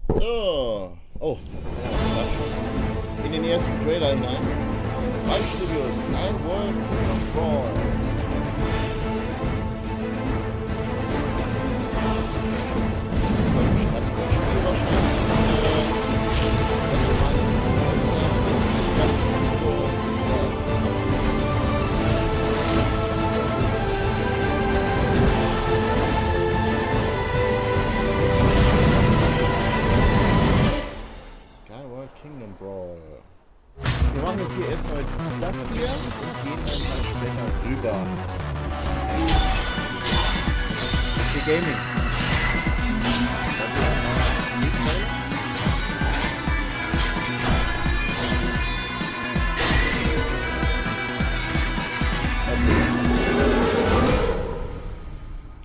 So. Oh, in den ersten Trailer hinein. Vive Studios, World Brawl. Kingdom Brawl. Wir machen jetzt hier erstmal das hier und gehen dann später rüber. Für Gaming.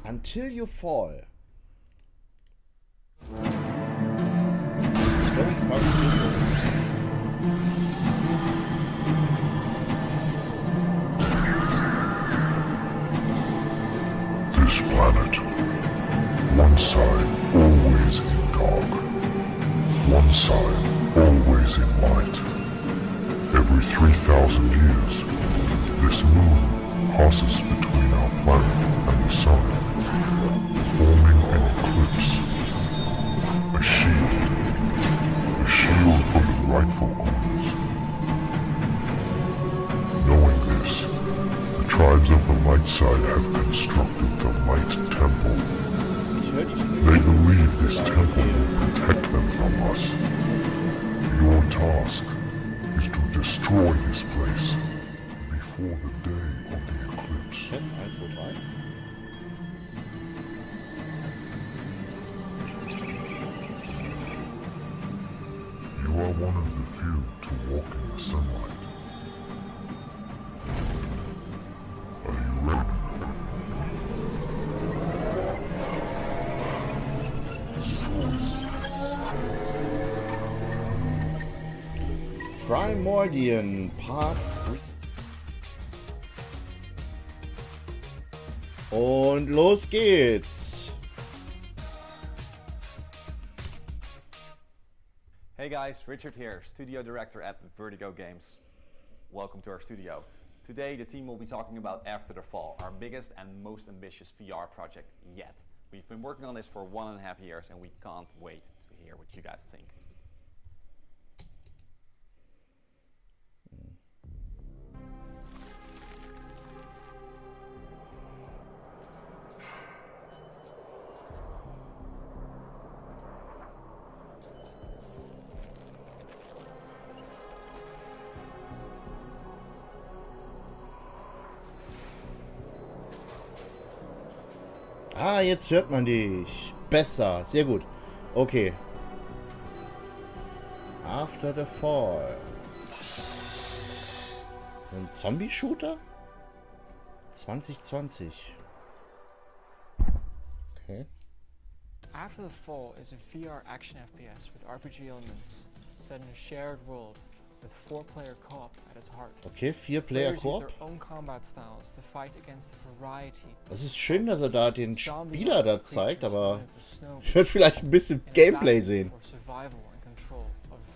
Until you fall. This planet, one side always in dark, one side always in light. Every 3,000 years, this moon passes between our planet and the sun, forming an eclipse, a shield for the rightful owners. Knowing this, the tribes of the light side have constructed the Light Temple. They believe this temple will protect them from us. Your task is to destroy this place before the day of the eclipse. Yes, 1, 2, 3. You are one of the few to walk in the sunlight. Are you ready? Primordian Part 3. Und los geht's. Hey guys, Richard here, Studio Director at Vertigo Games. Welcome to our studio. Today the team will be talking about After the Fall, our biggest and most ambitious VR project yet. We've been working on this for 1.5 years and we can't wait to hear what you guys think. Ah, jetzt hört man dich. Besser. Sehr gut. Okay. After the Fall. Das ist ein Zombie-Shooter? 2020. Okay. After the Fall is a VR action FPS with RPG elements set in a shared world with 4-player co-op at its heart. Okay, 4-Player Co-op. Das ist schön, dass er da den Spieler da zeigt, aber ich würde vielleicht ein bisschen Gameplay sehen.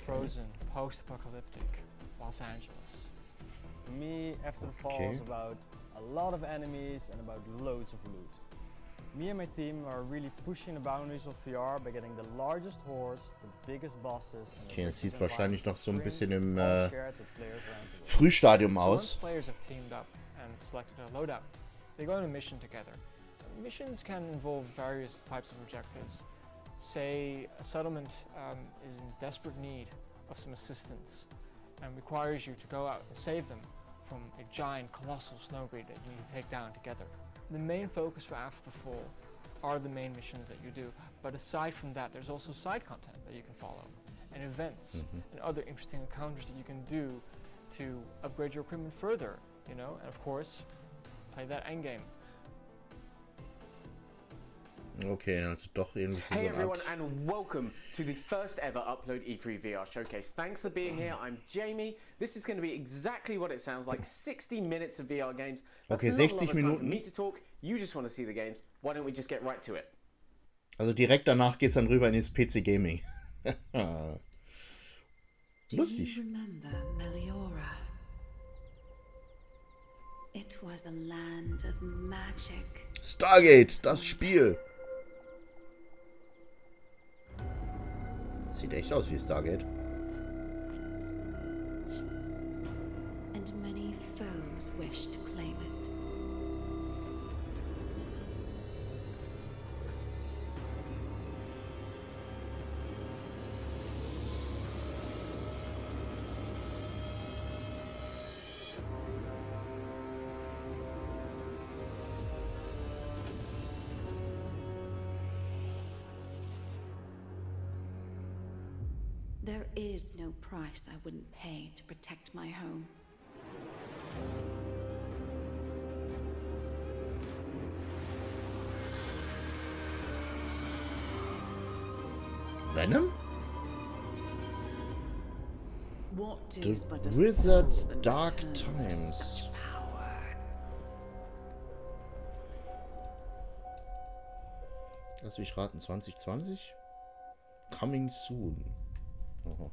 For me, After the Fall is about a lot of enemies and about loads of loot. Me and my team are really pushing the boundaries of VR by getting the largest hordes, the biggest bosses. Okay, es sieht wahrscheinlich noch so ein bisschen im Frühstadium aus. Players have teamed up and selected a loadout. They go on a mission together. Missions can involve various types of objectives. Say a settlement is in desperate need of some assistance and requires you to go out and save them from a giant, colossal snowbreed that you need to take down together. The main focus for After the Fall are the main missions that you do, but aside from that, there's also side content that you can follow, and events, and other interesting encounters that you can do to upgrade your equipment further, you know, and of course, play that endgame. Okay, also doch irgendwie so Hey eine everyone Art. and welcome to the first ever Upload E3 VR showcase. Thanks for being here. I'm Jamie. This is going to be exactly what it sounds like. 60 minutes of VR games. That's Okay, not a lot 60 of time for Minuten. me to talk. You just want to see the games. Why don't we just get right to it? Also direkt danach geht's dann rüber in das PC Gaming. Lustig. Do you remember Meliora? It was a land of magic. Stargate, das Spiel. Sieht echt aus wie Stargate. And many foes wished to claim it. There is no price I wouldn't pay to protect my home. Venom? What The is but a Wizard's soul that Dark returns to Times. such power? Lass mich raten, 2020? Coming soon. Aha.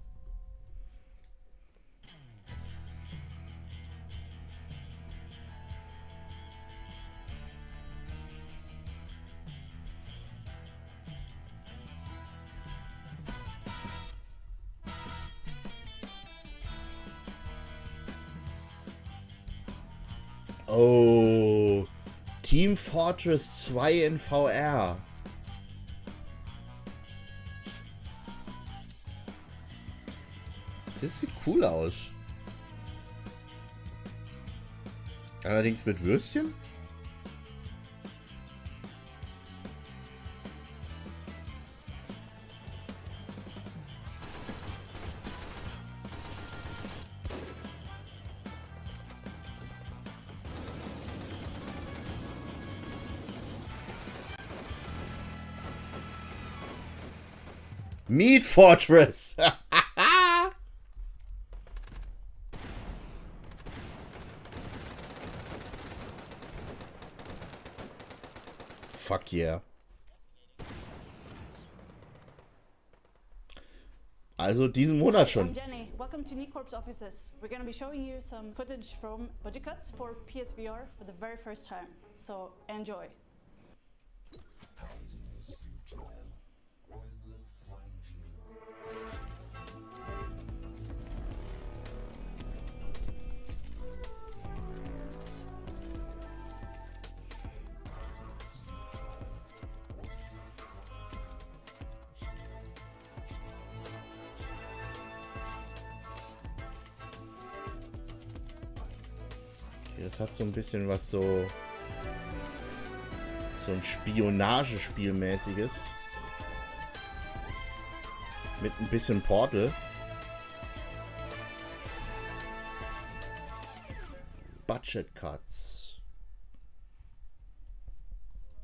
Oh, Team Fortress 2 in VR. Das sieht cool aus. Allerdings mit Würstchen? Meat Fortress! Fuck yeah. Also diesen Monat schon. I'm Jenny. Welcome to Corp's offices. We're going to be showing you some footage from budget cuts for PSVR for the very first time. So enjoy. Das hat so ein bisschen was so ein Spionagespielmäßiges. Mit ein bisschen Portal. Budget Cuts.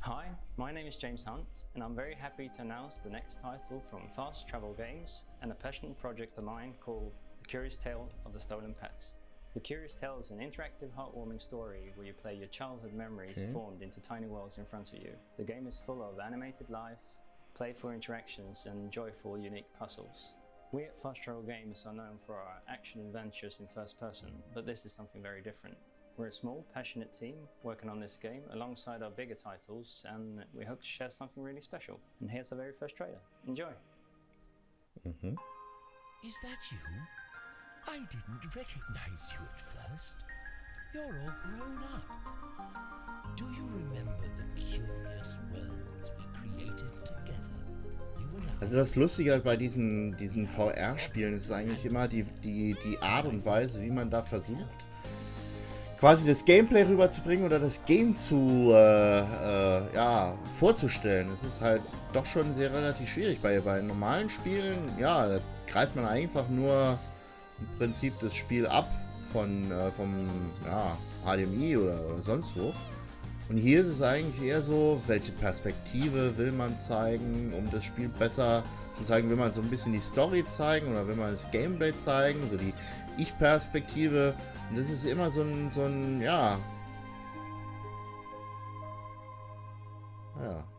Hi, my name is James Hunt, and I'm very happy to announce the next title from Fast Travel Games and a passion project of mine called The Curious Tale of the Stolen Pets. The Curious Tale is an interactive, heartwarming story where you play your childhood memories formed into tiny worlds in front of you. The game is full of animated life, playful interactions, and joyful, unique puzzles. We at Fast Travel Games are known for our action adventures in first person, but this is something very different. We're a small, passionate team working on this game alongside our bigger titles, and we hope to share something really special. And here's the very first trailer. Enjoy! Is that you? I didn't recognize you at first. You're all grown up. Do you remember the curious worlds we created together? You and I. Also das Lustige halt bei diesen VR-Spielen ist eigentlich immer die Art und Weise, wie man da versucht, quasi das Gameplay rüberzubringen oder das Game zu vorzustellen. Es ist halt doch schon sehr relativ schwierig. Bei normalen Spielen, ja, da greift man einfach nur im Prinzip das Spiel ab vom HDMI oder sonst wo. Und hier ist es eigentlich eher so, welche Perspektive will man zeigen, um das Spiel besser zu zeigen. Will man so ein bisschen die Story zeigen oder will man das Gameplay zeigen, so die Ich-Perspektive. Und das ist immer so ein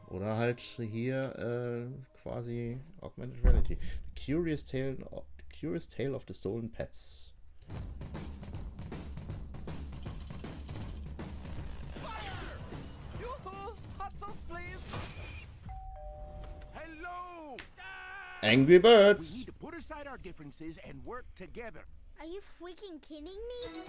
oder halt hier quasi Augmented Reality. The Curious Tale of the Stolen Pets. Angry Birds. We need to put aside our differences and work together. Are you freaking kidding me?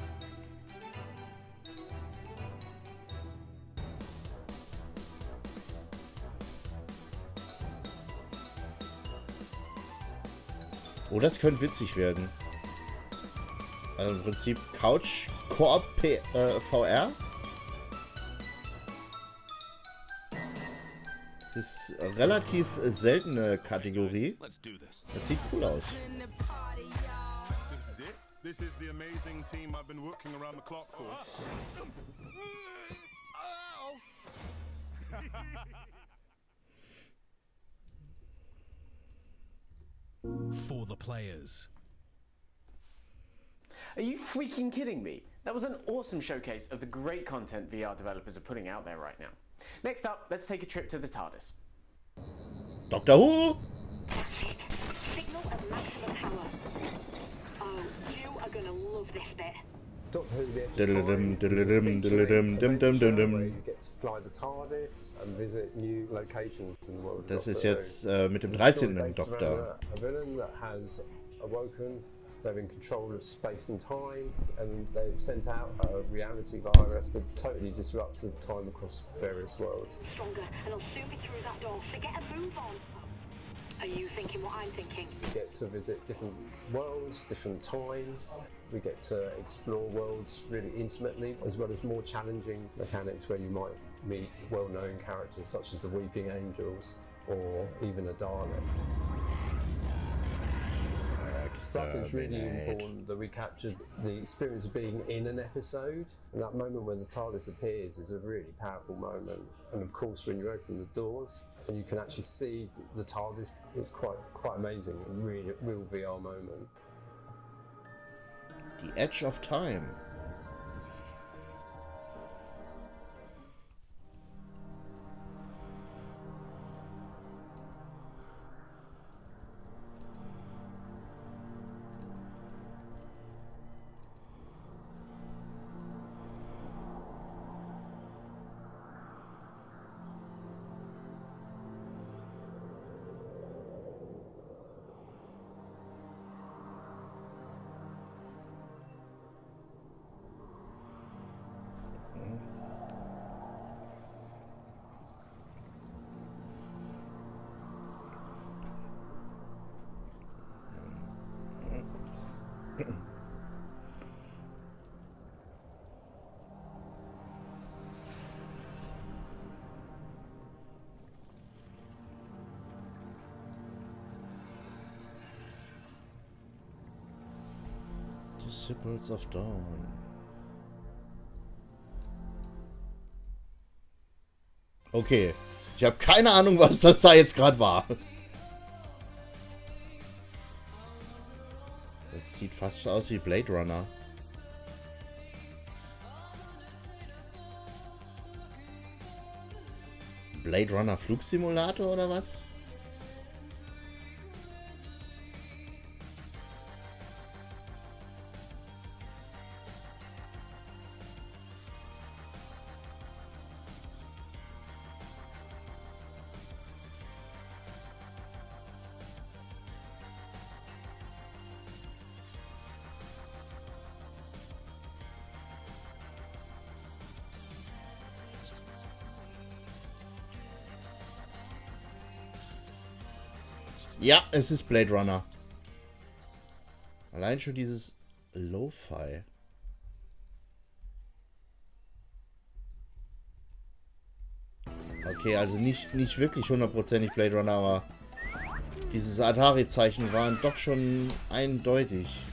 Oh, das könnte witzig werden. Also im Prinzip Couch Koop VR. Das ist eine relativ seltene Kategorie. Das sieht cool aus. This is the amazing team I've been working around the clock for. For the players. Are you freaking kidding me? That was an awesome showcase of the great content VR developers are putting out there right now. Next up, let's take a trip to the TARDIS. Doctor Who! Signal at maximum power. Oh, you are gonna love this bit. Doctor Who, the where you get to fly the TARDIS and visit new locations in the world. Das ist jetzt mit dem 13. Doktor. A villain that has awoken. They're in control of space and time, and they've sent out a reality virus that totally disrupts the time across various worlds. Stronger, and I'll soon be through that door, so get a move on. Are you thinking what I'm thinking? We get to visit different worlds, different times. We get to explore worlds really intimately, as well as more challenging mechanics where you might meet well-known characters such as the Weeping Angels or even a Dalek. I think it's really important that we captured the experience of being in an episode, and that moment when the TARDIS appears is a really powerful moment. And of course, when you open the doors and you can actually see the TARDIS, it's quite amazing, a real VR moment. The Edge of Time. Disciples of Dawn. Okay, ich habe keine Ahnung, was das da jetzt gerade war. Das sieht fast so aus wie Blade Runner. Blade Runner Flugsimulator oder was? Ja, es ist Blade Runner. Allein schon dieses Lo-Fi. Okay, also nicht wirklich hundertprozentig Blade Runner, aber dieses Atari-Zeichen waren doch schon eindeutig.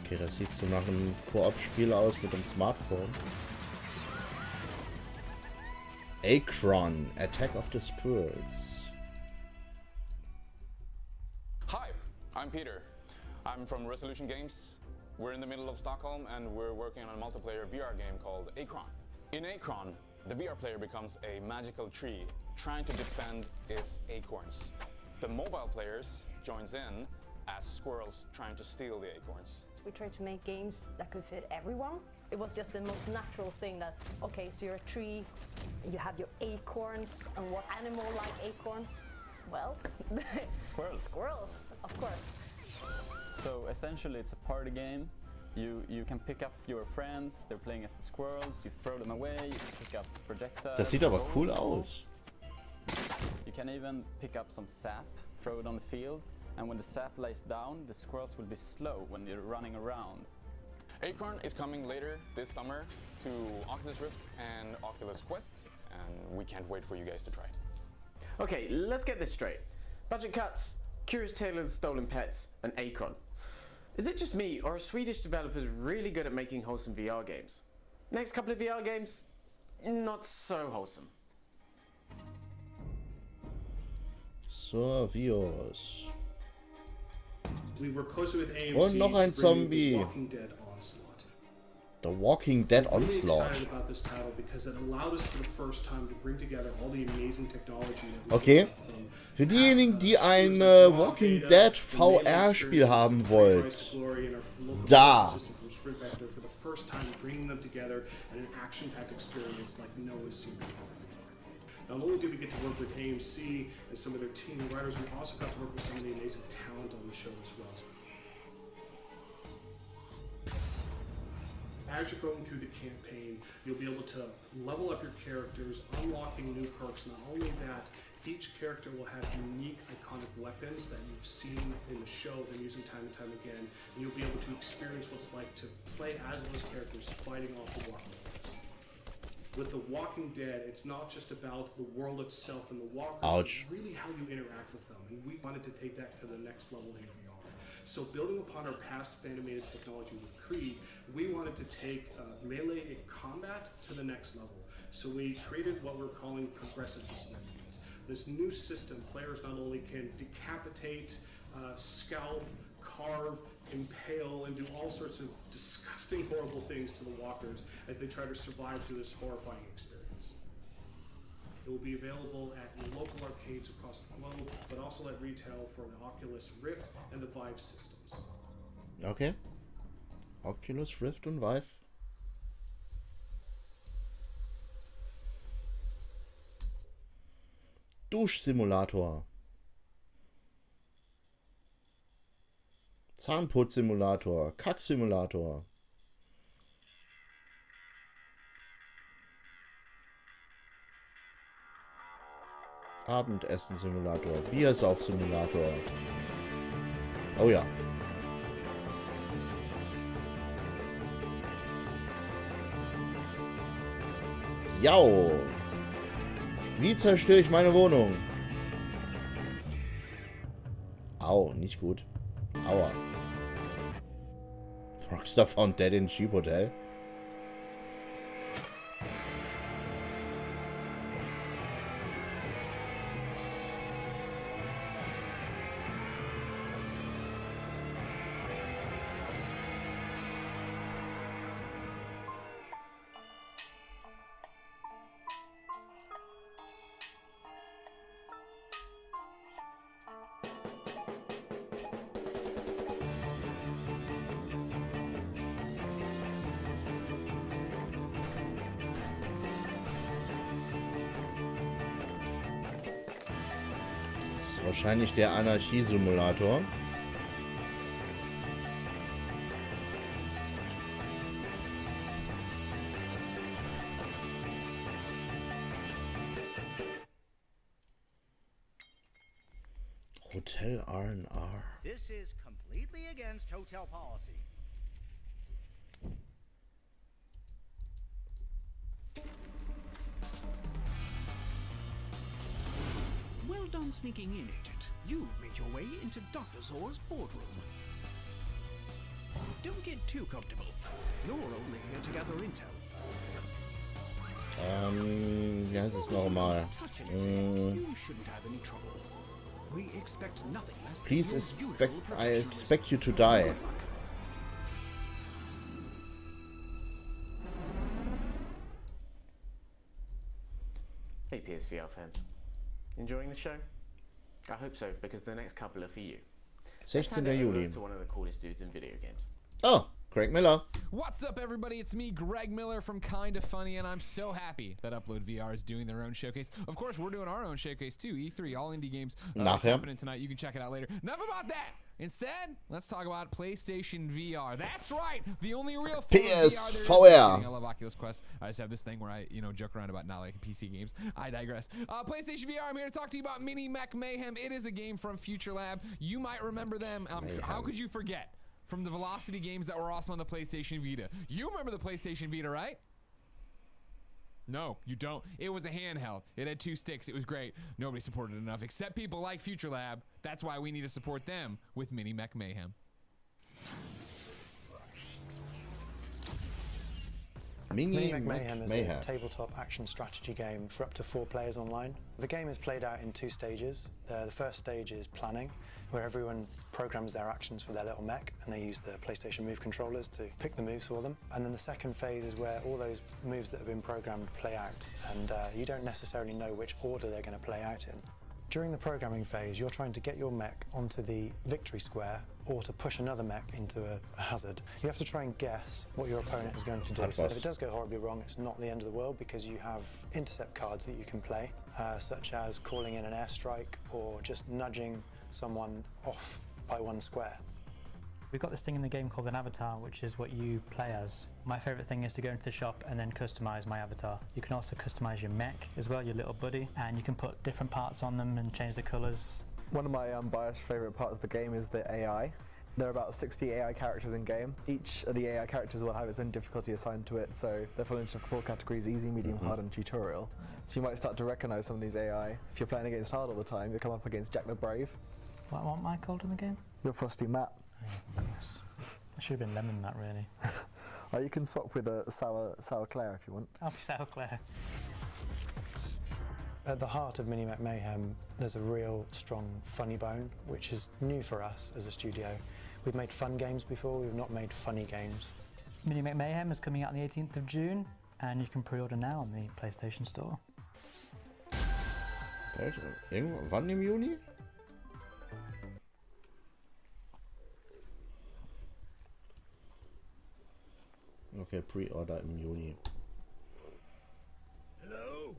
Okay, das sieht so nach einem Koop-Spiel aus mit dem Smartphone. Akron, Attack of the Spirits. I'm Peter. I'm from Resolution Games. We're in the middle of Stockholm and we're working on a multiplayer VR game called Acron. In Acron, the VR player becomes a magical tree trying to defend its acorns. The mobile players joins in as squirrels trying to steal the acorns. We tried to make games that could fit everyone. It was just the most natural thing that, okay, so you're a tree, you have your acorns, and what animal like acorns? Well, squirrels. Squirrels, of course. So essentially it's a party game. You can pick up your friends, they're playing as the squirrels, you throw them away, you can pick up projectiles. Das sieht aber cool aus. You can even pick up some sap, throw it on the field, and when the sap lays down, the squirrels will be slow when you're running around. Acron is coming later this summer to Oculus Rift and Oculus Quest, and we can't wait for you guys to try. Okay, let's get this straight. Budget cuts, Curious Tale of the Stolen Pets, and Acron. Is it just me, or are Swedish developers really good at making wholesome VR games? Next couple of VR games, not so wholesome. So, Virus. We work closely with AMC Und noch ein Zombie. The Walking Dead The Walking Dead Onslaught. I'm really Onslaught. excited about this title because it allowed us for the first time to bring together all the amazing technology that we Okay. built from Für diejenigen, die ein Walking Dead VR-Spiel haben wollt, da. for the first time, bringing them together in an action-packed experience like no one's seen before. Not only did we get to work with AMC and some of their team and writers, we also got to work with some of the amazing talent on the show as well. As you're going through the campaign, you'll be able to level up your characters, unlocking new perks. Not only that, each character will have unique, iconic weapons that you've seen in the show, them using time and time again, and you'll be able to experience what it's like to play as those characters fighting off the walkers. With The Walking Dead, it's not just about the world itself and the walkers, Ouch. but really how you interact with them, and we wanted to take that to the next level in VR. So building upon our past animated technology with Creed, we wanted to take melee combat to the next level. So we created what we're calling progressive dismemberment. This new system, players not only can decapitate, scalp, carve, impale, and do all sorts of disgusting, horrible things to the walkers as they try to survive through this horrifying experience. It will be available at local arcades across the globe, but also at retail for the Oculus Rift and the Vive systems. Okay. Oculus Rift und Vive. Duschsimulator. Zahnputzsimulator. Kacksimulator. Abendessen-Simulator. Biersauf-Simulator. Oh ja. Jau. Wie zerstöre ich meine Wohnung? Au, nicht gut. Aua. Rockstar found dead in cheap hotel. Wahrscheinlich der Anarchie-Simulator. Hotel R&R. This is completely against hotel policy. Well done sneaking in, Agent. You've made your way into Dr. Zor's boardroom. Don't get too comfortable. You're only here to gather intel. Wie heißt es nochmal? You shouldn't have any trouble. We expect nothing less than Please your expect, usual I expect you to die. Hey PSVR fans, enjoying the show? I hope so, because the next couple are for you. 16. Let's hand it over Juli. to one of the coolest dudes in video games. Oh, Greg Miller. What's up, everybody? It's me, Greg Miller from Kinda Funny, and I'm so happy that Upload VR is doing their own showcase. Of course, we're doing our own showcase too. E3, all indie games. It's happening tonight. You can check it out later. Enough about that. Instead, let's talk about PlayStation VR. That's right, the only real PSVR. I love Oculus Quest. I just have this thing where I, joke around about not liking PC games. I digress. PlayStation VR. I'm here to talk to you about Mini Mech Mayhem. It is a game from Future Lab. You might remember them. How could you forget? From the Velocity games that were awesome on the PlayStation Vita. You remember the PlayStation Vita, right? No, you don't. It was a handheld. It had 2 sticks. It was great. Nobody supported it enough, except people like Future Lab. That's why we need to support them with Mini Mech Mayhem. Mini Mech Mayhem is a tabletop action strategy game for up to 4 players online. The game is played out in 2 stages. The first stage is planning, where everyone programs their actions for their little mech, and they use the PlayStation Move controllers to pick the moves for them. And then the second phase is where all those moves that have been programmed play out, and you don't necessarily know which order they're going to play out in. During the programming phase, you're trying to get your mech onto the victory square or to push another mech into a hazard. You have to try and guess what your opponent is going to do. So if it does go horribly wrong, it's not the end of the world, because you have intercept cards that you can play, such as calling in an airstrike or just nudging someone off by 1 square. We've got this thing in the game called an avatar, which is what you play as. My favourite thing is to go into the shop and then customise my avatar. You can also customise your mech as well, your little buddy, and you can put different parts on them and change the colours. One of my unbiased favourite parts of the game is the AI. There are about 60 AI characters in game. Each of the AI characters will have its own difficulty assigned to it, so they fall into 4 categories: easy, medium, hard and tutorial. So you might start to recognise some of these AI. If you're playing against hard all the time, you'll come up against Jack the Brave. What am I called in the game? You're Frosty Matt. Yes. I should have been Lemon Matt, really. Oh, you can swap with a Sour Claire if you want. I'll be Sour Claire. At the heart of Mini Mech Mayhem, there's a real strong funny bone, which is new for us as a studio. We've made fun games before, we've not made funny games. Mini Mech Mayhem is coming out on the 18th of June, and you can pre-order now on the PlayStation Store. Wann im Juni? Okay, Pre-Order im Juni. Hello,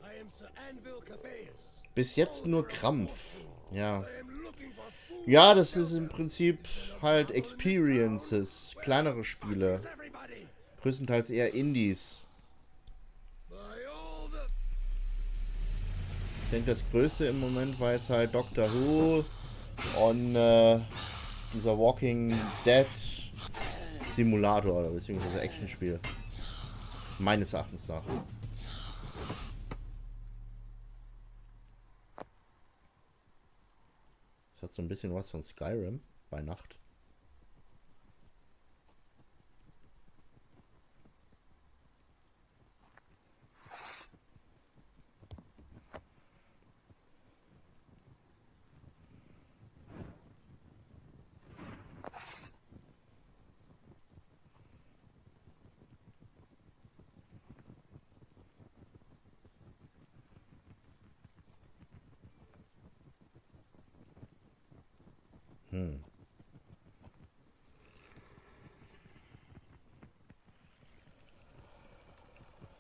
I am Sir Anvil Cabeus. Bis jetzt nur Krampf. Ja. Ja, das ist im Prinzip halt Experiences, kleinere Spiele. Größtenteils eher Indies. Ich denke, das Größte im Moment war jetzt halt Doctor Who und dieser Walking Dead Simulator oder beziehungsweise Actionspiel. Meines Erachtens nach. Das hat so ein bisschen was von Skyrim bei Nacht.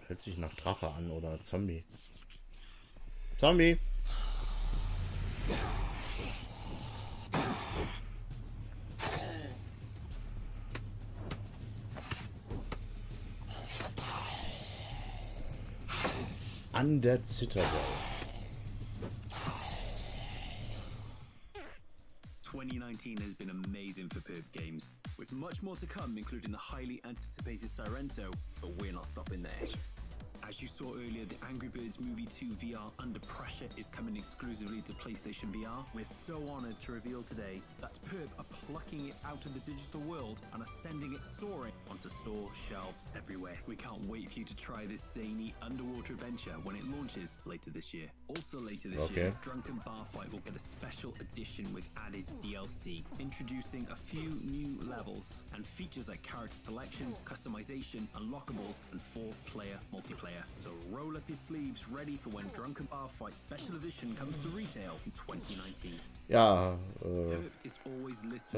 Hört sich nach Drache an oder Zombie. Zombie! An der Zitadelle. 2019 has been amazing for PIV games, with much more to come, including the highly anticipated Sirento, but we're not stopping there. As you saw earlier, the Angry Birds Movie 2 VR Under Pressure is coming exclusively to PlayStation VR. We're so honored to reveal today that Perp are plucking it out of the digital world and are sending it soaring onto store shelves everywhere. We can't wait for you to try this zany underwater adventure when it launches later this year. Also later this year, Drunken Bar Fight will get a special edition with added DLC, introducing a few new levels and features like character selection, customization, unlockables, and 4-player multiplayer. So roll up your sleeves, ready for when Drunken Bar Fight Special Edition comes to retail in 2019. Ja, wenn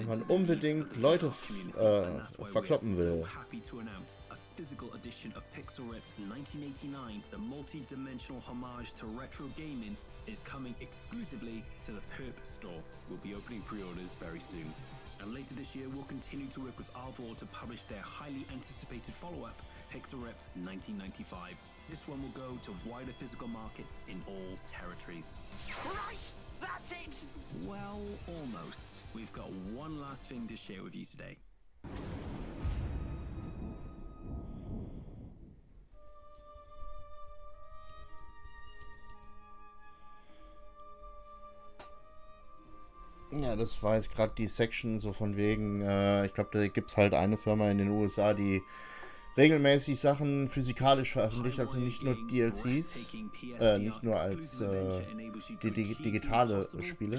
man unbedingt Leute verkloppen will. Happy to announce a physical edition of Pixel Ripped 1989, the multi-dimensional homage to retro gaming, is coming exclusively to the Perp store. We'll be opening pre-orders very soon. And later this year, we'll continue to work with Alvor to publish their highly anticipated follow-up, Pixel Ripped 1995. This one will go to wider physical markets in all territories. Right! That's it! Well, almost. We've got one last thing to share with you today. Ja, das war jetzt gerade die Section, so von wegen, ich glaube, da gibt es halt eine Firma in den USA, die regelmäßig Sachen physikalisch veröffentlicht, also nicht nur DLCs, nicht nur als digitale Spiele.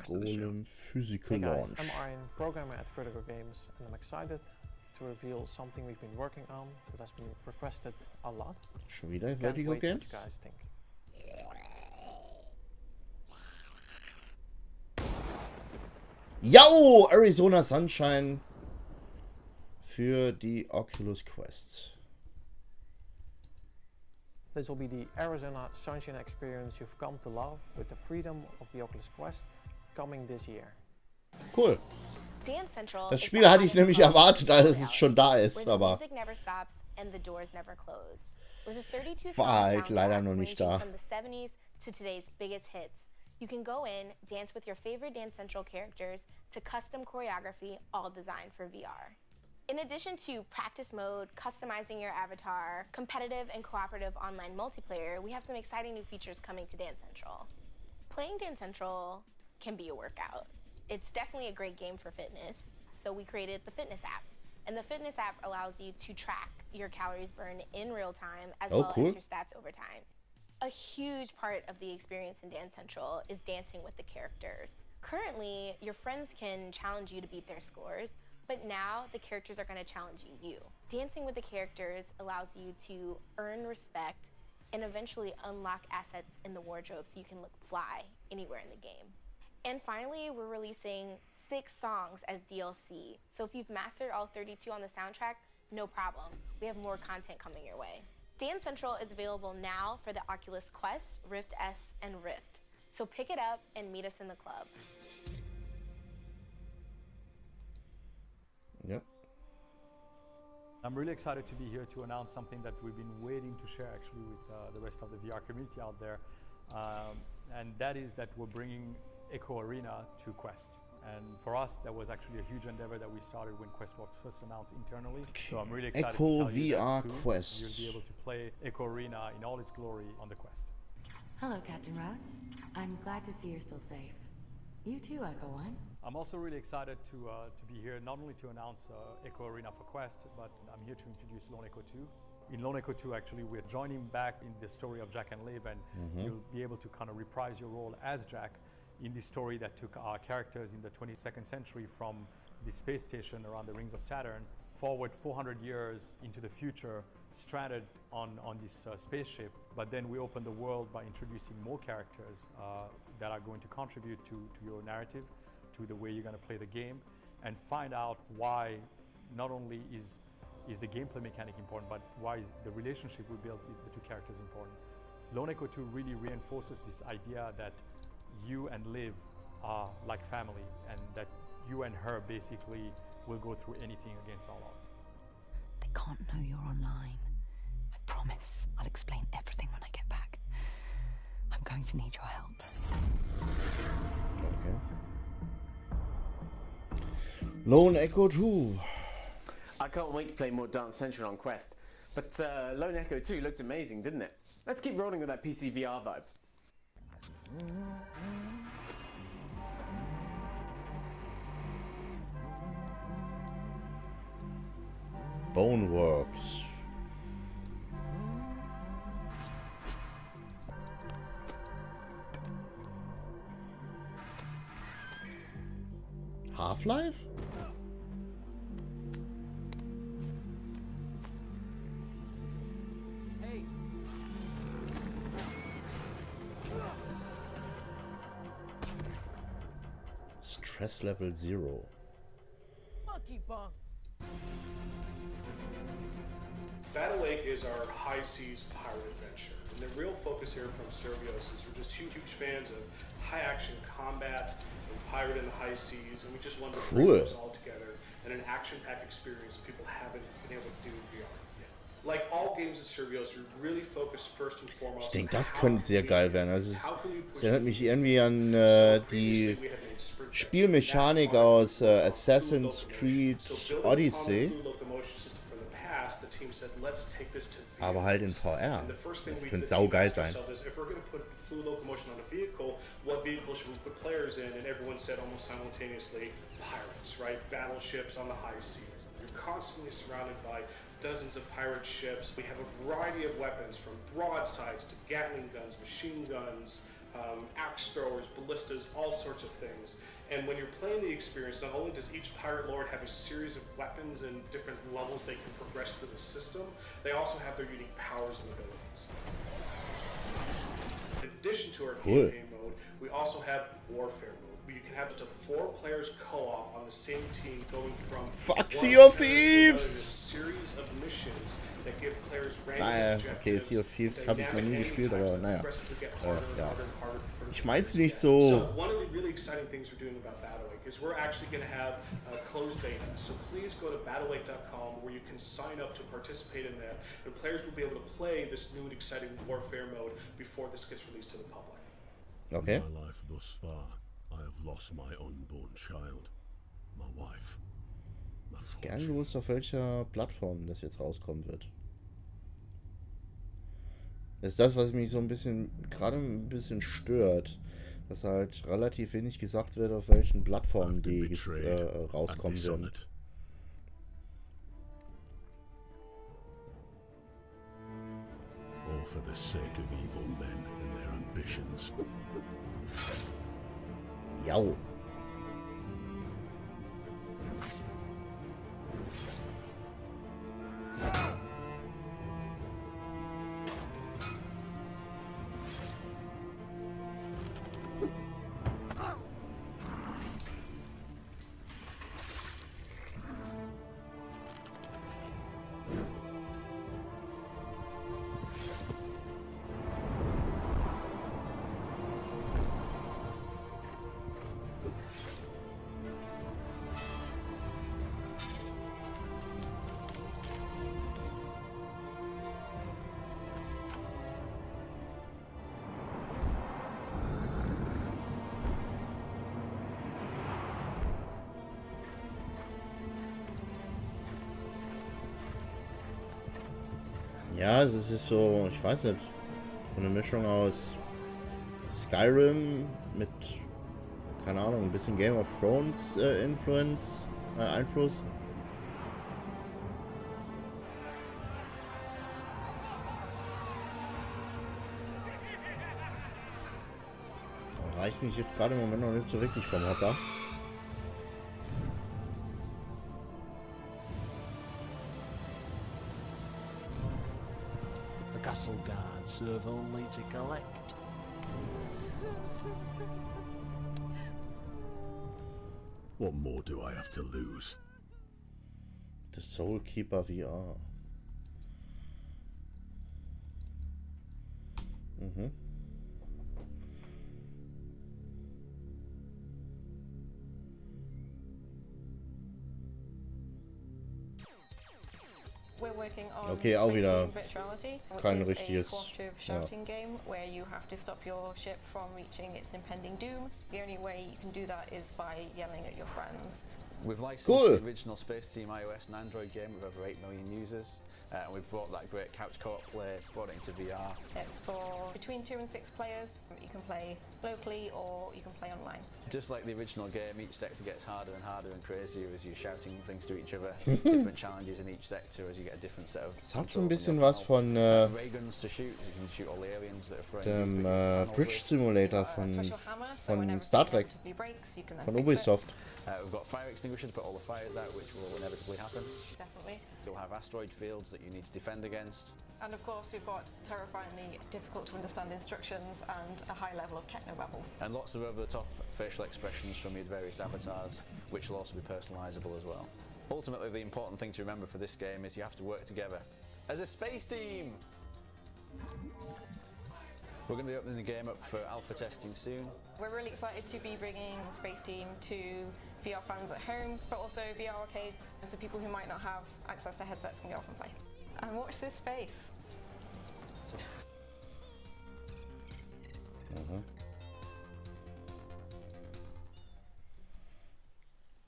Golem Physical Launch. I'm Arjen, programmer at Vertigo Games, and I'm excited to reveal something we've been working on that has been requested a lot. Schon wieder Vertigo Games? What you guys think. Yo, Arizona Sunshine für die Oculus Quest. This will be the Arizona Sunshine experience you've come to love with the freedom of the Oculus Quest coming this year. Cool. Das Spiel hatte ich nämlich erwartet, als es schon da ist, aber war halt leider noch nicht da. You can go in, dance with your favorite Dance Central characters to custom choreography, all designed for VR. In addition to practice mode, customizing your avatar, competitive and cooperative online multiplayer, we have some exciting new features coming to Dance Central. Playing Dance Central can be a workout. It's definitely a great game for fitness, so we created the Fitness app. And the Fitness app allows you to track your calories burned in real time as well as your stats over time. A huge part of the experience in Dance Central is dancing with the characters. Currently, your friends can challenge you to beat their scores, but now the characters are going to challenge you. Dancing with the characters allows you to earn respect and eventually unlock assets in the wardrobe so you can look fly anywhere in the game. And finally, we're releasing 6 songs as DLC. So if you've mastered all 32 on the soundtrack, no problem. We have more content coming your way. Dance Central is available now for the Oculus Quest, Rift S, and Rift. So pick it up and meet us in the club. Yep. I'm really excited to be here to announce something that we've been waiting to share actually with the rest of the VR community out there. And that is that we're bringing Echo Arena to Quest. And for us, that was actually a huge endeavor that we started when Quest was first announced internally. So I'm really excited Echo to tell you VR that soon Quest. you'll be able to play Echo Arena in all its glory on the Quest. Hello, Captain Rods. I'm glad to see you're still safe. You too, Echo One. I'm also really excited to be here, not only to announce Echo Arena for Quest, but I'm here to introduce Lone Echo 2. In Lone Echo 2, actually, we're joining back in the story of Jack and Liv, and you'll be able to kind of reprise your role as Jack in this story that took our characters in the 22nd century from the space station around the rings of Saturn forward 400 years into the future, stranded on this spaceship. But then we open the world by introducing more characters that are going to contribute to your narrative, to the way you're going to play the game, and find out why not only is the gameplay mechanic important, but why is the relationship we build with the two characters important. Lone Echo 2 really reinforces this idea that you and Liv are like family, and that you and her basically will go through anything against all odds. They can't know you're online. I promise. I'll explain everything when I get back. I'm going to need your help. Okay. Lone Echo 2. I can't wait to play more Dance Central on Quest. But Lone Echo 2 looked amazing, didn't it? Let's keep rolling with that PC VR vibe. Boneworks. Half-Life? Hey. Stress Level 0. Monkey bump. Battle Lake is our high seas pirate adventure. And the real focus here from Servios is we're just huge fans of high action combat and pirate in the high seas, and we just wanted to bring those all together in an action-packed experience people haven't been able to do in VR yet. Like all games at Servios, we really focus first and foremost. Ich denke, das könnte sehr geil werden. Also es erinnert mich irgendwie an die Spielmechanik aus Assassin's Creed Odyssey. Aber halt in VR. Das könnte saugeil sein. What vehicle should we put players in? And everyone said almost simultaneously, pirates, right? Battleships on the high seas. You're constantly surrounded by dozens of pirate ships. We have a variety of weapons, from broadsides to Gatling guns, machine guns, axe throwers, ballistas, all sorts of things. And when you're playing the experience, not only does each pirate lord have a series of weapons and different levels they can progress through the system, they also have their unique powers and abilities. In addition to our campaign mode, we also have warfare mode, where you can have up to 4 players co-op on the same team, going from Fuck Sea of Thieves! Series of missions that give players Naja, okay, Sea of Thieves habe ich noch nie gespielt, aber naja. Ja. Ich mein's nicht so. So one of the really exciting things we're doing about Battle Lake is we're actually going to have a closed beta. So please go to battlelake.com where you can sign up to participate in that, and players will be able to play this new and exciting warfare mode before this gets released to the public. Okay. In my life thus far, I have lost my unborn child, my wife, my fortune. Gern gewusst, auf welcher Plattform das jetzt rauskommen wird. Das ist das, was mich so ein bisschen, gerade ein bisschen stört, dass halt relativ wenig gesagt wird, auf welchen Plattformen die rauskommen werden. All for the sake of evil men and their ambitions. Jau. Ja, es ist so, ich weiß nicht, so eine Mischung aus Skyrim mit, keine Ahnung, ein bisschen Game of Thrones Einfluss. Reicht mich jetzt gerade im Moment noch nicht so wirklich vom Hocker. Castle guards serve only to collect. What more do I have to lose? The Soulkeeper VR. Mhm. We're working on Okay, auch wieder Virtuality, kein which is richtiges. a cooperative shouting game where you have to stop your ship from reaching its impending doom. The only way you can do that is by yelling at your friends. We've licensed the original Space Team iOS and Android game with over 8 million users, and we've brought that great couch co-op play, brought it into VR. It's for between 2 and 6 players. You can play locally or you can play online. Just like the original game, each sector gets harder and harder and crazier as you're shouting things to each other. Different challenges in each sector as you get a different set of. Es hat so ein bisschen was von Rayguns to shoot. You can shoot all the aliens that are dem Bridge Simulator von Star Trek, von Ubisoft. We've got fire extinguishers to put all the fires out, which will inevitably happen. Definitely. You'll have asteroid fields that you need to defend against. And of course, we've got terrifyingly difficult to understand instructions and a high level of technobabble. And lots of over-the-top facial expressions from your various avatars, which will also be personalizable as well. Ultimately, the important thing to remember for this game is you have to work together as a space team. We're going to be opening the game up for alpha testing soon. We're really excited to be bringing Space Team to VR fans at home, but also VR arcades, so people who might not have access to headsets can go off and play. And watch this space.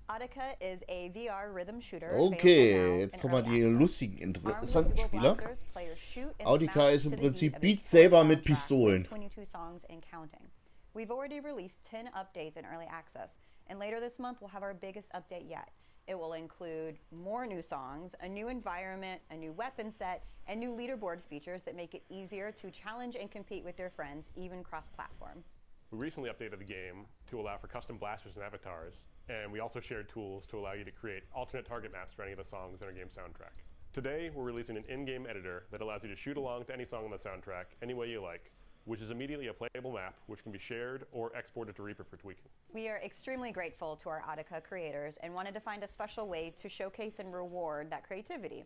Audica is a VR rhythm shooter. Okay, jetzt kommen mal die lustigen, interessanten Spieler. Audica ist im Prinzip Beat Saber mit Pistolen. 22 songs and counting. We've already released 10 updates in early access, and later this month we'll have our biggest update yet. It will include more new songs, a new environment, a new weapon set, and new leaderboard features that make it easier to challenge and compete with your friends, even cross-platform. We recently updated the game to allow for custom blasters and avatars, and we also shared tools to allow you to create alternate target maps for any of the songs in our game soundtrack. Today, we're releasing an in-game editor that allows you to shoot along to any song on the soundtrack any way you like, which is immediately a playable map which can be shared or exported to Reaper for tweaking. We are extremely grateful to our Audica creators and wanted to find a special way to showcase and reward that creativity.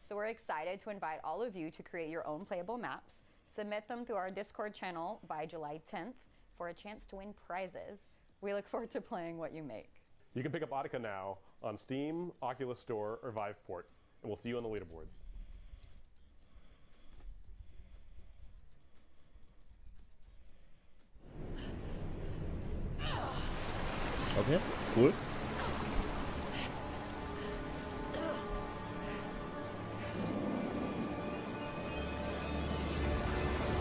So we're excited to invite all of you to create your own playable maps, submit them through our Discord channel by July 10th for a chance to win prizes. We look forward to playing what you make. You can pick up Audica now on Steam, Oculus Store, or Vive port, and we'll see you on the leaderboards. Okay, cool.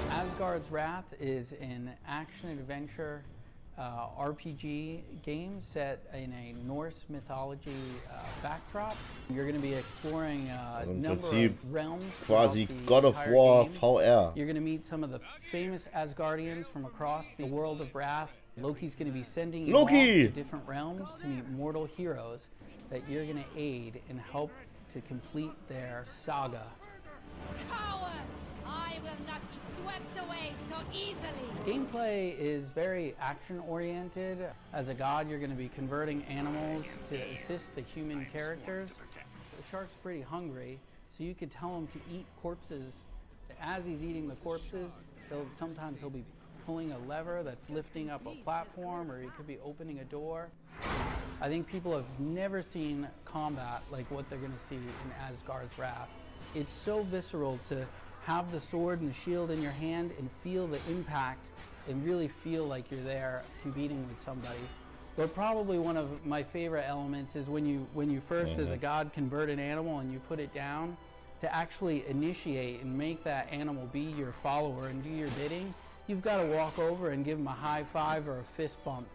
Asgard's Wrath is an action-adventure RPG game set in a Norse mythology backdrop. You're going to be exploring a number of realms. Quasi God of War VR. You're going to meet some of the famous Asgardians from across the world of Wrath. Loki's going to be sending you off to different realms to meet mortal heroes that you're going to aid and help to complete their saga. Cowards! I will not be swept away so easily! Gameplay is very action-oriented. As a god, you're going to be converting animals to assist the human characters. The shark's pretty hungry, so you could tell him to eat corpses. As he's eating the corpses, sometimes he'll be pulling a lever that's lifting up a platform, or he could be opening a door. I think people have never seen combat like what they're going to see in Asgard's Wrath. It's so visceral to have the sword and the shield in your hand and feel the impact and really feel like you're there competing with somebody. But probably one of my favorite elements is when you first as a god convert an animal and you put it down, to actually initiate and make that animal be your follower and do your bidding. You've got to walk over and give him a high five or a fist bump.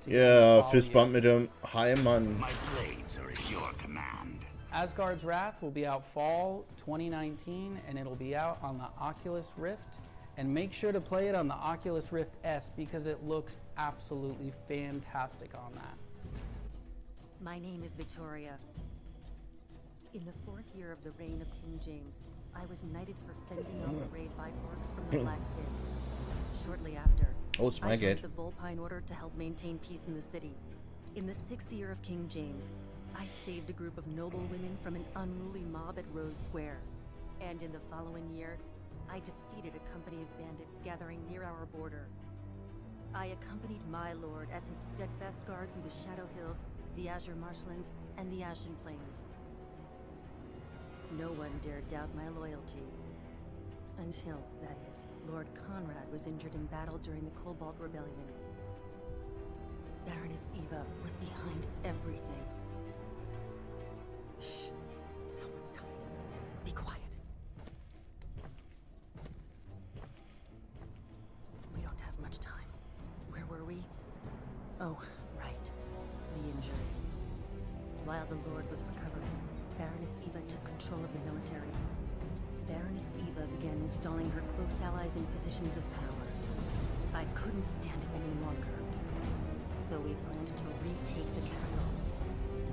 Fist bump mit dem Heimann. My blades are at your command. Asgard's Wrath will be out fall 2019, and it'll be out on the Oculus Rift. And make sure to play it on the Oculus Rift S because it looks absolutely fantastic on that. My name is Victoria. In the 4th year of the reign of King James, I was knighted for fending off a raid by orcs from the Black Fist. Shortly after, I joined the Volpine Order to help maintain peace in the city. In the 6th year of King James, I saved a group of noble women from an unruly mob at Rose Square. And in the following year, I defeated a company of bandits gathering near our border. I accompanied my lord as his steadfast guard through the Shadow Hills, the Azure Marshlands, and the Ashen Plains. No one dared doubt my loyalty. Until, that is, Lord Conrad was injured in battle during the Cobalt Rebellion. Baroness Eva was behind everything. Shh. Someone's coming. Be quiet. We don't have much time. Where were we? Oh, right. The injury. While the Lord was recovering, Baroness Eva took control of the military. Baroness Eva began installing her close allies in positions of power. I couldn't stand it any longer. So we planned to retake the castle.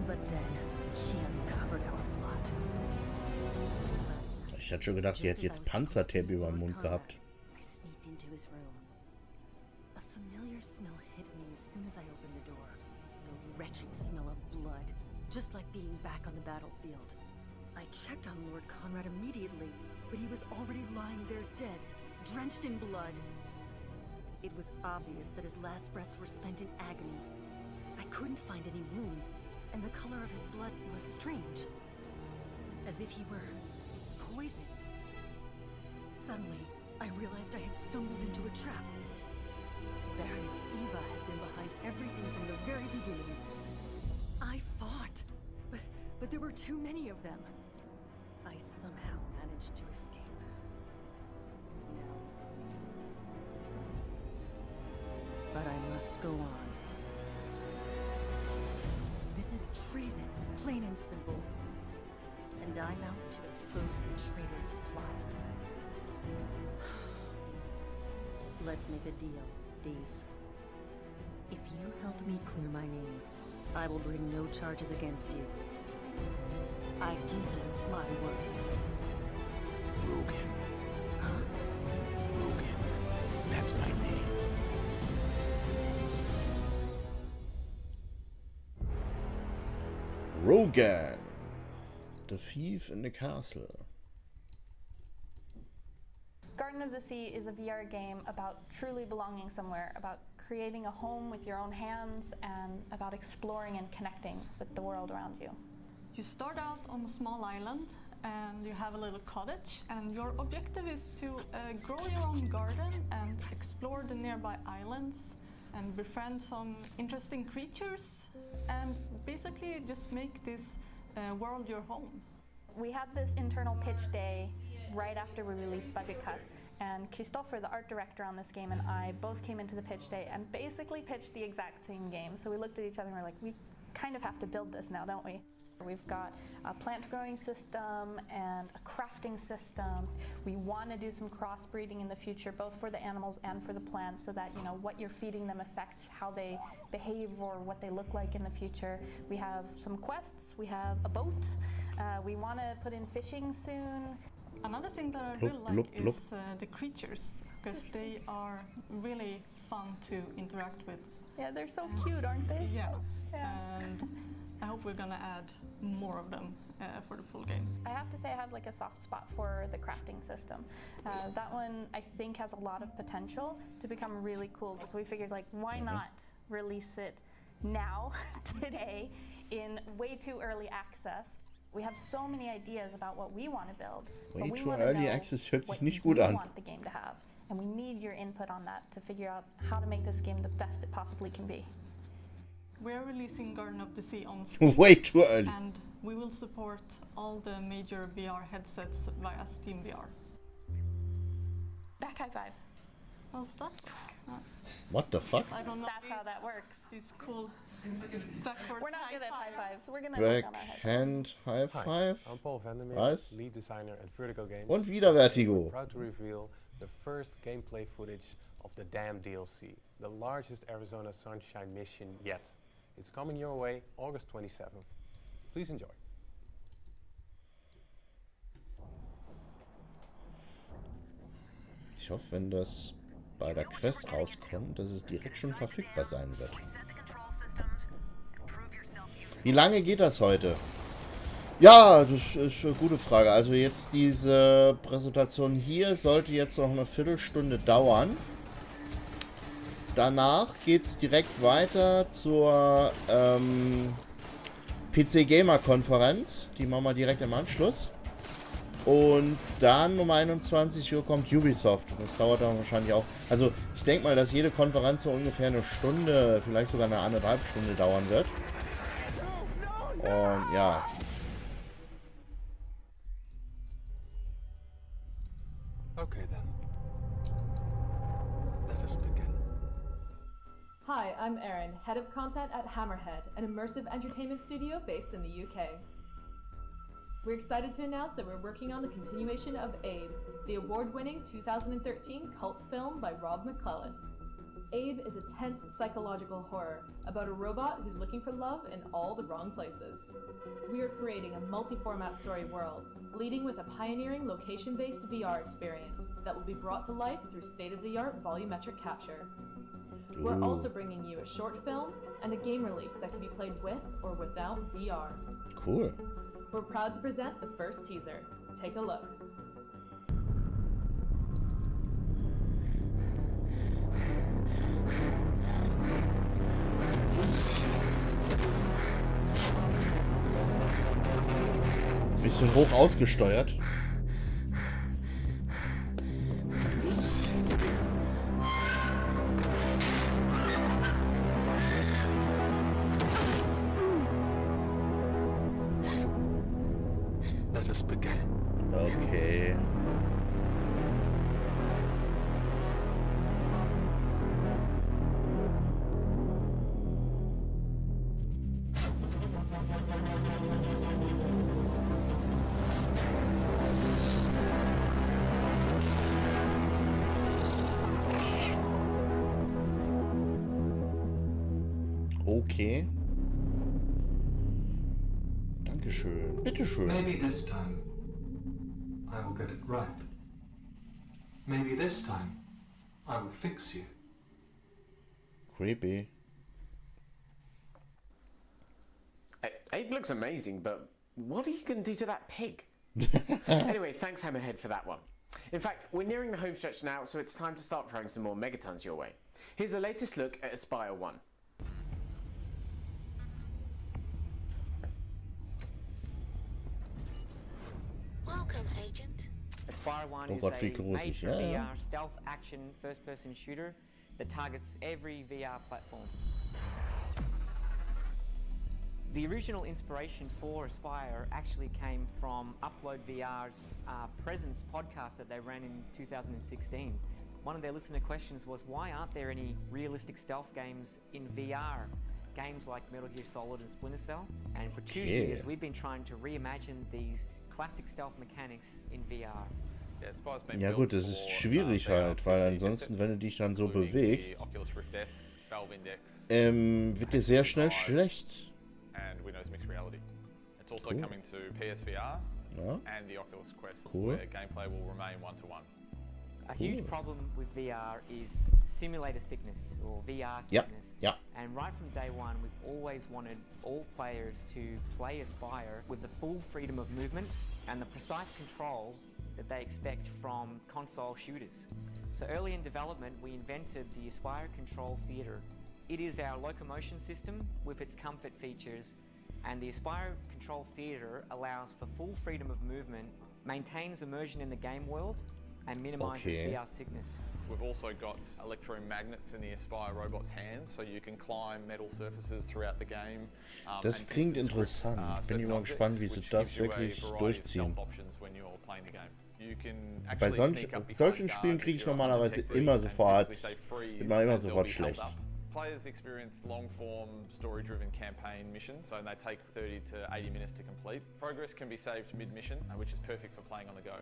But then, she uncovered our plot. Ich hatte schon gedacht, die hätte jetzt Panzertape über den Mund gehabt. I sneaked into his room. A familiar smell hit me as soon as I opened the door. The wretched smell of blood, just like being back on the battlefield. I checked on Lord Conrad immediately, but he was already lying there dead, drenched in blood. It was obvious that his last breaths were spent in agony. I couldn't find any wounds, and the color of his blood was strange, as if he were poisoned. Suddenly, I realized I had stumbled into a trap. Baroness Eva had been behind everything from the very beginning. I fought, but there were too many of them. I somehow managed to escape. No. But I must go on. This is treason, plain and simple. And I'm out to expose the traitor's plot. Let's make a deal, thief. If you help me clear my name, I will bring no charges against you. I give you my word. Rogan. Huh? Rogan. That's my name. Rogan. The Thief in the Castle. Garden of the Sea is a VR game about truly belonging somewhere, about creating a home with your own hands, and about exploring and connecting with the world around you. You start out on a small island and you have a little cottage, and your objective is to grow your own garden and explore the nearby islands and befriend some interesting creatures and basically just make this world your home. We had this internal pitch day right after we released budget cuts, and Christopher, the art director on this game, and I both came into the pitch day and basically pitched the exact same game. So we looked at each other and we're like, we kind of have to build this now, don't we? We've got a plant growing system and a crafting system. We want to do some crossbreeding in the future, both for the animals and for the plants, so that, you know, what you're feeding them affects how they behave or what they look like in the future. We have some quests. We have a boat. We want to put in fishing soon. Another thing that I really like is the creatures, because they are really fun to interact with. Yeah, they're so cute, aren't they? Yeah. And I hope we're gonna add more of them for the full game. I have to say I have like a soft spot for the crafting system. That one I think has a lot of potential to become really cool. So we figured, like, why not release it now, today, in way too early access. We have so many ideas about what we want to build. Way too early access hört sich nicht gut an. Want the game to have, and we need your input on that to figure out how to make this game the best it possibly can be. We're releasing Garden of the Sea on Steam. Way too early. And we will support all the major VR headsets via SteamVR. Back high five. What's that? What the fuck? I don't know. That's how that works. These cool backwards. We're not good at high fives. We're gonna work on our head. Backhand High Five. I'm Paul Vandermeer, Was? lead designer at Vertigo Games. Und wieder Vertigo. We're proud to reveal the first gameplay footage of the Dam DLC, the largest Arizona Sunshine mission yet. It's coming your way August 27th. Please enjoy. Ich hoffe, wenn das bei der Quest rauskommt, dass es direkt schon verfügbar sein wird. Wie lange geht das heute? Ja, das ist eine gute Frage. Also jetzt diese Präsentation hier sollte jetzt noch eine Viertelstunde dauern. Danach geht es direkt weiter zur PC Gamer Konferenz. Die machen wir direkt im Anschluss. Und dann um 21 Uhr kommt Ubisoft. Das dauert dann wahrscheinlich auch. Also ich denke mal, dass jede Konferenz so ungefähr eine Stunde, vielleicht sogar eine 1,5 Stunde dauern wird. Und ja. Okay then. Let us begin. Hi, I'm Erin, Head of Content at Hammerhead, an immersive entertainment studio based in the UK. We're excited to announce that we're working on the continuation of Abe, the award-winning 2013 cult film by Rob McClellan. Abe is a tense psychological horror about a robot who's looking for love in all the wrong places. We are creating a multi-format story world, leading with a pioneering location-based VR experience that will be brought to life through state-of-the-art volumetric capture. We're also bringing you a short film and a game release that can be played with or without VR. Cool. We're proud to present the first teaser. Take a look. Bisschen hoch ausgesteuert. Let us begin. Okay. Okay. Dankeschön. Bitteschön. Maybe this time I will get it right. Maybe this time I will fix you. Creepy. Abe looks amazing, but what are you going to do to that pig? Anyway, thanks Hammerhead for that one. In fact, we're nearing the home stretch now, so it's time to start throwing some more megatons your way. Here's the latest look at Aspire 1. Welcome, Agent. Aspire 1 Oh is Gott, wie a gruselig. made for Ja, ja. VR stealth action first-person shooter that targets every VR platform. The original inspiration for Aspire actually came from Upload VR's Presence podcast that they ran in 2016. One of their listener questions was, why aren't there any realistic stealth games in VR? Games like Metal Gear Solid and Splinter Cell. And for 2 years, we've been trying to reimagine these classic stealth mechanics in VR. Ja gut, das ist schwierig halt, weil ansonsten, wenn du dich dann so bewegst, wird dir sehr schnell schlecht. And Windows Mixed Reality. It's also Cool. coming to PSVR Ja. and the Oculus Quest, Cool. where gameplay will remain one-to-one. A huge problem with VR is simulator sickness, or VR Yep, sickness. yep. And right from day one, we've always wanted all players to play Aspire with the full freedom of movement and the precise control that they expect from console shooters. So early in development, we invented the Aspire Control Theater. It is our locomotion system with its comfort features, and the Aspire Control Theater allows for full freedom of movement, maintains immersion in the game world, and minimizes VR sickness. We've also got electromagnets in the Aspire robot's hands, so you can climb metal surfaces throughout the game. Das klingt interessant. Bin ich mal gespannt, wie sie das wirklich durchziehen. Bei solchen Spielen kriege ich normalerweise immer sofort, wird man immer sofort schlecht. Players experience long-form, story-driven campaign missions, and they take 30 to 80 minutes to complete. Progress can be saved mid-mission, which is perfect for playing on the go.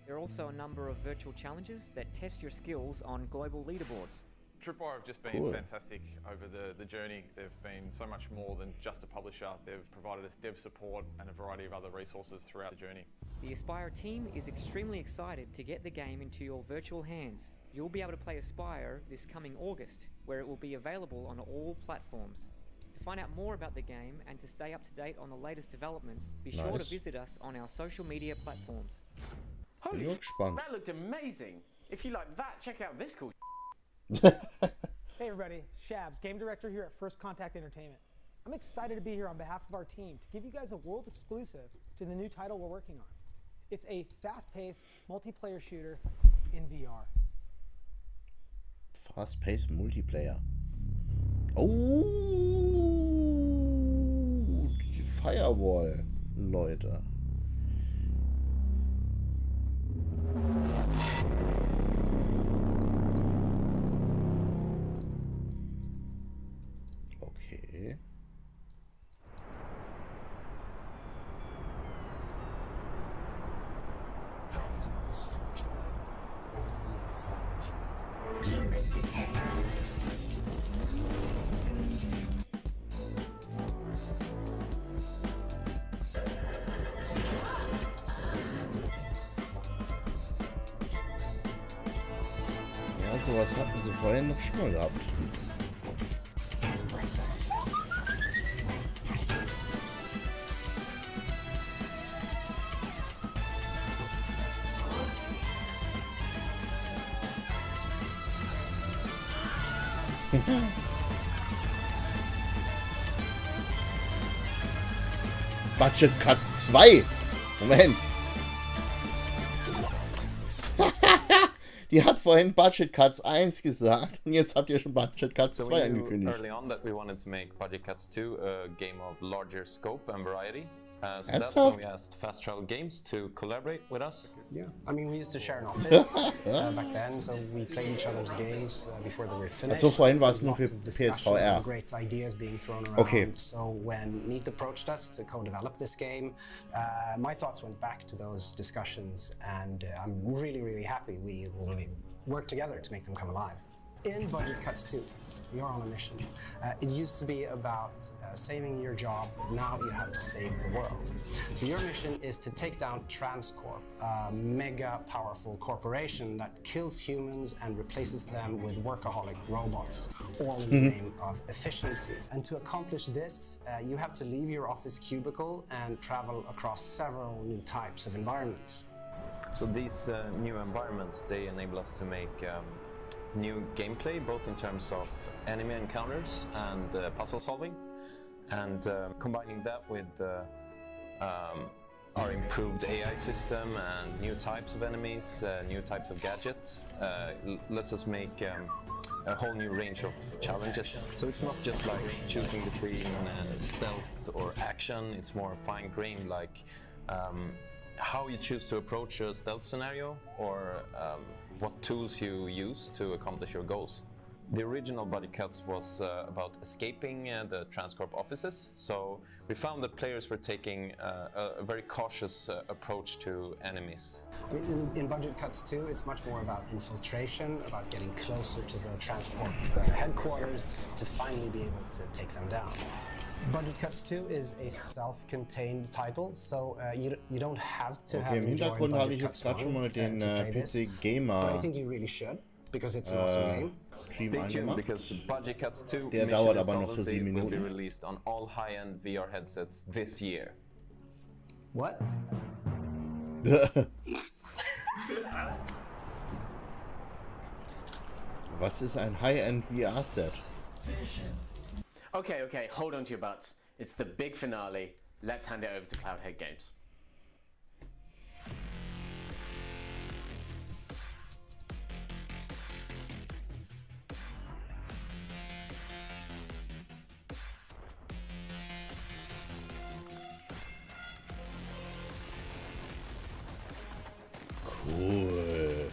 There are also a number of virtual challenges that test your skills on global leaderboards. Tripwire have just been Cool. fantastic over the journey. They've been so much more than just a publisher. They've provided us dev support and a variety of other resources throughout the journey. The Aspire team is extremely excited to get the game into your virtual hands. You'll be able to play Aspire this coming August, where it will be available on all platforms. To find out more about the game and to stay up to date on the latest developments, be sure to visit us on our social media platforms. Holy Bin ich gespannt. that looked amazing. If you like that, check out this cool Hey everybody, Shabs, game director here at First Contact Entertainment. I'm excited to be here on behalf of our team to give you guys a world exclusive to the new title we're working on. It's a fast-paced multiplayer shooter in VR. Fast-paced Multiplayer. Oh, die Firewall, Leute. Okay. Ja, sowas hatten sie vorhin noch schon mal gehabt. Budget Cuts 2. Moment. Die hat vorhin Budget Cuts 1 gesagt und jetzt habt ihr schon Budget Cuts 2 angekündigt. Early on that we wanted to make Budget Cuts 2 a game of larger scope and variety. So that's when we asked Fast Travel Games to collaborate with us. Yeah, I mean, we used to share an office back then, so we played each other's games before they were finished. Also vorhin war es nur für PSVR. Great ideas being thrown around. Okay. So when Neat approached us to co-develop this game, my thoughts went back to those discussions, and I'm really, really happy we will work together to make them come alive. In Budget Cuts 2, you're on a mission. It used to be about saving your job, but now you have to save the world. So your mission is to take down Transcorp, a mega powerful corporation that kills humans and replaces them with workaholic robots, all in the name of efficiency. And to accomplish this, you have to leave your office cubicle and travel across several new types of environments. So these new environments, they enable us to make new gameplay, both in terms of enemy encounters and puzzle solving, and combining that with our improved AI system and new types of enemies, new types of gadgets, lets us make a whole new range of challenges. So it's not just like choosing between stealth or action, it's more fine-grained, like how you choose to approach a stealth scenario, or what tools you use to accomplish your goals. The original Budget Cuts was about escaping the Transcorp offices, so we found that players were taking a very cautious approach to enemies. In Budget Cuts 2, it's much more about infiltration, about getting closer to the Transcorp headquarters to finally be able to take them down. Budget Cuts 2 is a self-contained title, so you don't have to have im enjoyed Hintergrund habe Budget ich Cuts jetzt gerade schon mal den PC but I Gamer think you really should, because it's an awesome game. Stream Stay tuned, angemacht. because Budget Cuts 2 Der Mission dauert aber noch für Insolvency 7 will be Minuten. released on all high-end VR headsets this year. What? Was ist ein High-End VR-Set? Okay, hold on to your butts. It's the big finale. Let's hand it over to Cloudhead Games. Cool.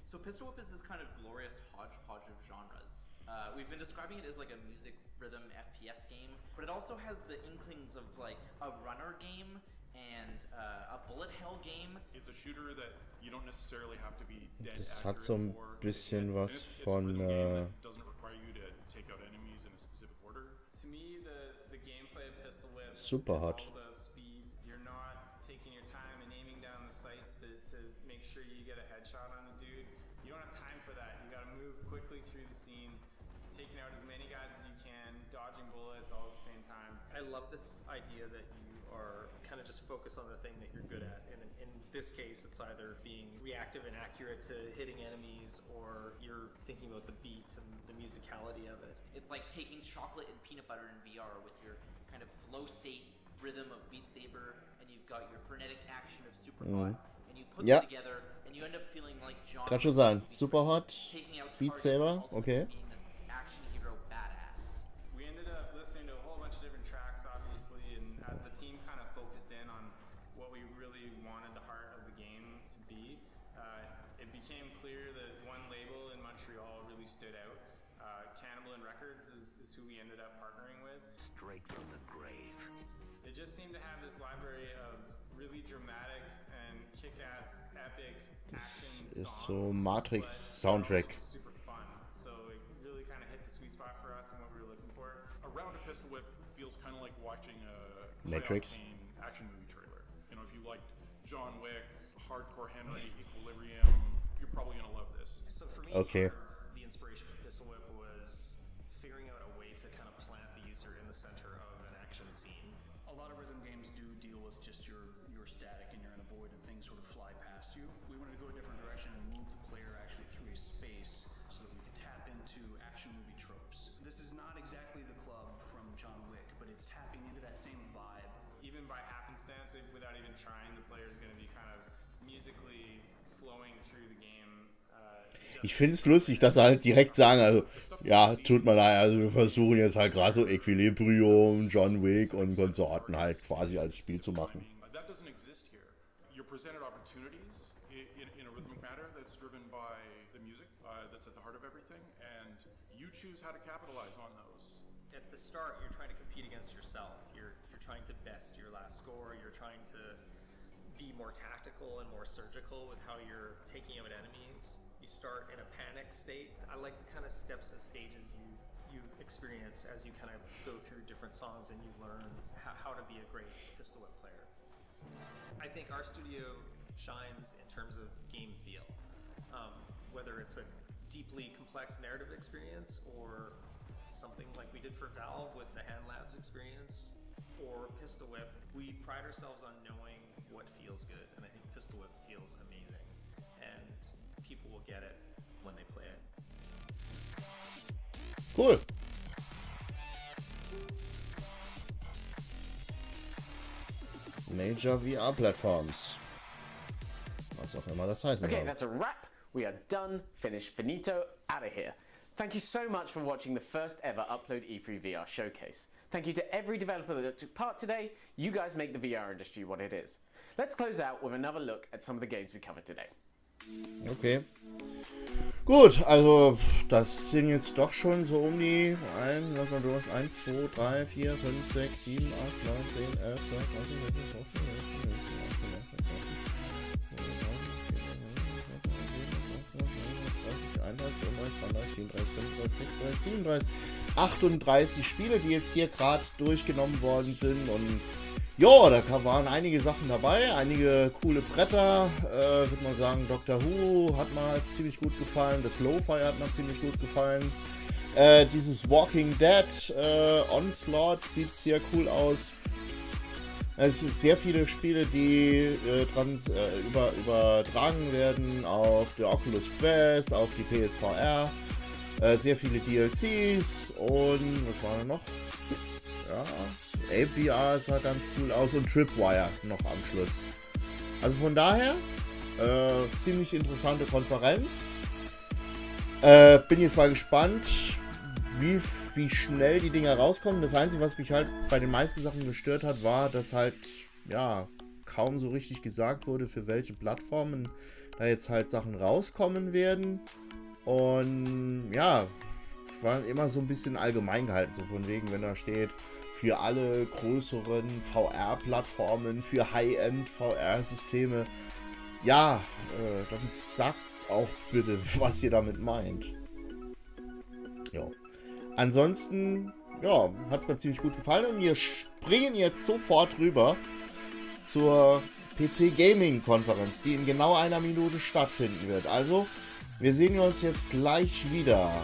So Pistol Whip is this kind of glorious hodgepodge of genres. We've been describing it as like a music rhythm FPS game, but it also has the inklings of like a runner game and a bullet hell game. It's a shooter that you don't necessarily have to be dead Das hat so ein bisschen was von doesn't require you to take out enemies in a specific order. To me, the gameplay of Pistol Whip Super is hot. all about speed. You're not taking your time and aiming down the sights to make sure you get a headshot on a dude. You don't have time for that. You gotta move quickly through the scene, taking out as many guys as you can, dodging bullets all at the same time. I love this idea that you are kind of just focused on the thing that you're good at. And in this case, it's either being reactive and accurate to hitting enemies, or you're thinking about the beat and the musicality of it. It's like taking chocolate and peanut butter in VR with your kind of flow state rhythm of Beat Saber, and you've got your frenetic action of Superhot, and you put them together, and you end up feeling like John. Kann schon sein. Superhot, Beat Saber, okay. Action hero badass. We ended up listening to a whole bunch of different tracks, obviously, and as the team kind of focused in on what we really wanted the heart of the game to be, it became clear that one label in Montreal really stood out. Cannibal Records is who we ended up partnering with. Straight from the grave. It just seemed to have this library of really dramatic and kick-ass, epic action Ist songs, so Matrix-Soundtrack. super fun. So it really kind of hit the sweet spot for us and what we were looking for. A round of Pistol Whip feels kind of like watching a Matrix action movie trailer. You know, if you liked John Wick, Hardcore Henry, Equilibrium, you're probably gonna love this. So for me, okay. The inspiration for Pistol Whip was figuring out a way to kind of plant the user in the center of an action scene. A lot of rhythm games do deal with just your static and you're in a void and things sort of fly past you. We wanted to go a different direction and move the player actually through a space so that we could tap into action movie tropes. This is not exactly the club from John Wick, but it's tapping into that same vibe. Even by happenstance, without even trying, the player is going to be kind of musically flowing through the game. Ich finde es lustig, dass sie halt direkt sagen, also, ja, tut mir leid, also wir versuchen jetzt halt gerade so Equilibrium, John Wick und Konsorten halt quasi als Spiel zu machen. That doesn't exist here. You're presented opportunities in a rhythmic manner that's driven by the music, that's at the heart of everything, and you choose how to capitalize on those. At the start, you're trying to compete against yourself. You're trying to best your last score. You're trying to be more tactical and more surgical with how you're taking out enemies. You start in a panic state. I like the kind of steps and stages you experience as you kind of go through different songs and you learn how to be a great Pistol Whip player. I think our studio shines in terms of game feel. Whether it's a deeply complex narrative experience or something like we did for Valve with the Hand Labs experience or Pistol Whip, we pride ourselves on knowing what feels good, and I think Pistol Whip feels amazing, and people will get it when they play it. Cool. Major VR Plattforms. Was auch immer das heißen Okay, soll. that's a wrap. We are done, finished, finito, out of here. Thank you so much for watching the first ever Upload E3 VR showcase. Thank you to every developer that took part today. You guys make the VR industry what it is. Let's close out with another look at some of the games we covered today. Okay. Gut, also das sind jetzt doch schon so um die 1, 2, 3, 4, 5, 6, 7, 8, 9, 10, 11, 12, 13, 14, 15, 16, 38 Spiele, die jetzt hier gerade durchgenommen worden sind, und ja, da waren einige Sachen dabei, einige coole Bretter, würde man sagen. Doctor Who hat mir ziemlich gut gefallen, das Lo-Fi hat mir ziemlich gut gefallen. Dieses Walking Dead Onslaught sieht sehr cool aus. Es sind sehr viele Spiele, die übertragen werden auf die Oculus Quest, auf die PSVR. Sehr viele DLCs und was war da noch? Ja, Ape VR sah ganz cool aus und Tripwire noch am Schluss. Also von daher, ziemlich interessante Konferenz. Bin jetzt mal gespannt, wie schnell die Dinger rauskommen. Das Einzige, was mich halt bei den meisten Sachen gestört hat, war, dass halt, ja, kaum so richtig gesagt wurde, für welche Plattformen da jetzt halt Sachen rauskommen werden. Und ja, war immer so ein bisschen allgemein gehalten, so von wegen, wenn da steht, für alle größeren VR-Plattformen, für High-End VR-Systeme. Ja, dann sagt auch bitte, was ihr damit meint. Ja. Ansonsten, ja, hat es mir ziemlich gut gefallen und wir springen jetzt sofort rüber zur PC-Gaming-Konferenz, die in genau einer Minute stattfinden wird. Also, wir sehen uns jetzt gleich wieder.